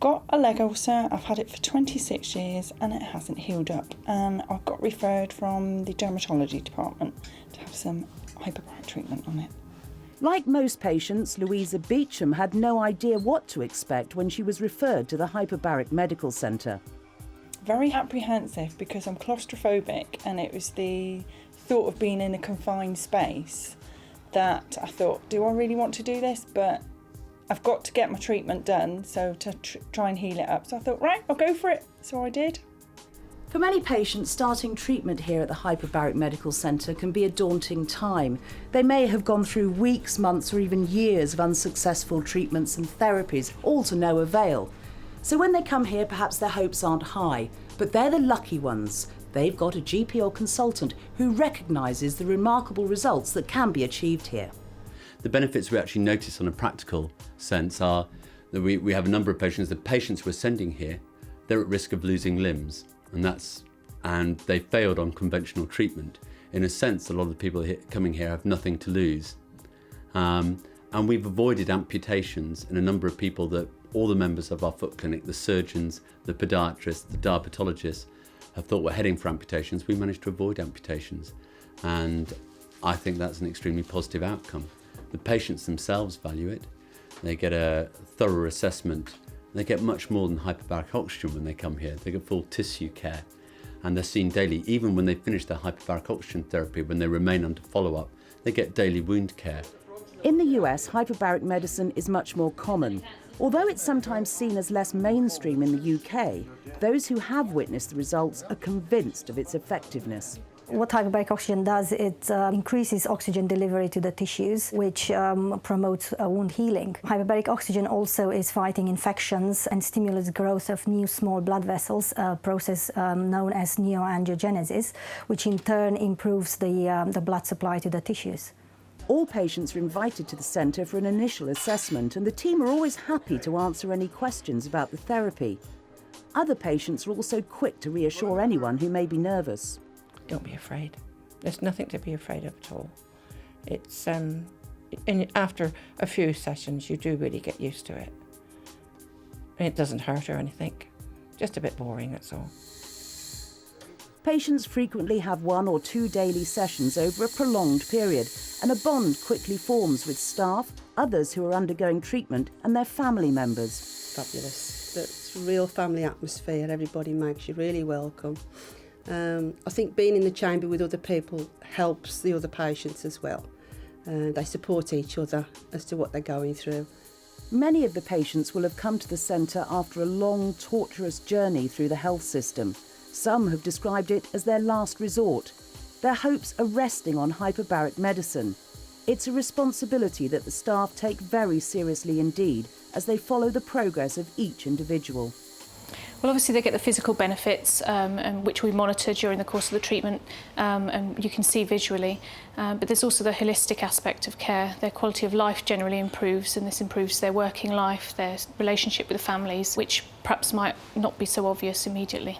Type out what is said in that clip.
got a leg ulcer, I've had it for 26 years and it hasn't healed up, and I got referred from the dermatology department to have some hyperbaric treatment on it. Like most patients, Louisa Beecham had no idea what to expect when she was referred to the Hyperbaric Medical Centre. Very apprehensive because I'm claustrophobic, and it was the thought of being in a confined space that I thought, do I really want to do this? But I've got to get my treatment done, so to try and heal it up. So I thought, right, I'll go for it. So I did. For many patients, starting treatment here at the Hyperbaric Medical Centre can be a daunting time. They may have gone through weeks, months or even years of unsuccessful treatments and therapies, all to no avail. So when they come here, perhaps their hopes aren't high, but they're the lucky ones. They've got a GP or consultant who recognises the remarkable results that can be achieved here. The benefits we actually notice on a practical sense are that we have a number of patients. The patients we're sending here, they're at risk of losing limbs, and they failed on conventional treatment. In a sense, a lot of the people coming here have nothing to lose. And we've avoided amputations in a number of people that all the members of our foot clinic, the surgeons, the podiatrists, the dermatologists, have thought were heading for amputations. We managed to avoid amputations. And I think that's an extremely positive outcome. The patients themselves value it. They get a thorough assessment. They get much more than hyperbaric oxygen when they come here. They get full tissue care, and they're seen daily. Even when they finish their hyperbaric oxygen therapy, when they remain under follow-up, they get daily wound care. In the US, hyperbaric medicine is much more common. Although it's sometimes seen as less mainstream in the UK, those who have witnessed the results are convinced of its effectiveness. What hyperbaric oxygen does, it increases oxygen delivery to the tissues, which promotes wound healing. Hyperbaric oxygen also is fighting infections and stimulates growth of new small blood vessels, a process known as neoangiogenesis, which in turn improves the blood supply to the tissues. All patients are invited to the centre for an initial assessment, and the team are always happy to answer any questions about the therapy. Other patients are also quick to reassure anyone who may be nervous. Don't be afraid. There's nothing to be afraid of at all. It's and after a few sessions, you do really get used to it. And it doesn't hurt or anything. Just a bit boring, that's all. Patients frequently have 1 or 2 daily sessions over a prolonged period, and a bond quickly forms with staff, others who are undergoing treatment, and their family members. Fabulous. It's a real family atmosphere. Everybody makes you really welcome. I think being in the chamber with other people helps the other patients as well. They support each other as to what they're going through. Many of the patients will have come to the centre after a long, torturous journey through the health system. Some have described it as their last resort. Their hopes are resting on hyperbaric medicine. It's a responsibility that the staff take very seriously indeed as they follow the progress of each individual. Well, obviously they get the physical benefits, which we monitor during the course of the treatment, and you can see visually. But there's also the holistic aspect of care. Their quality of life generally improves, and this improves their working life, their relationship with the families, which perhaps might not be so obvious immediately.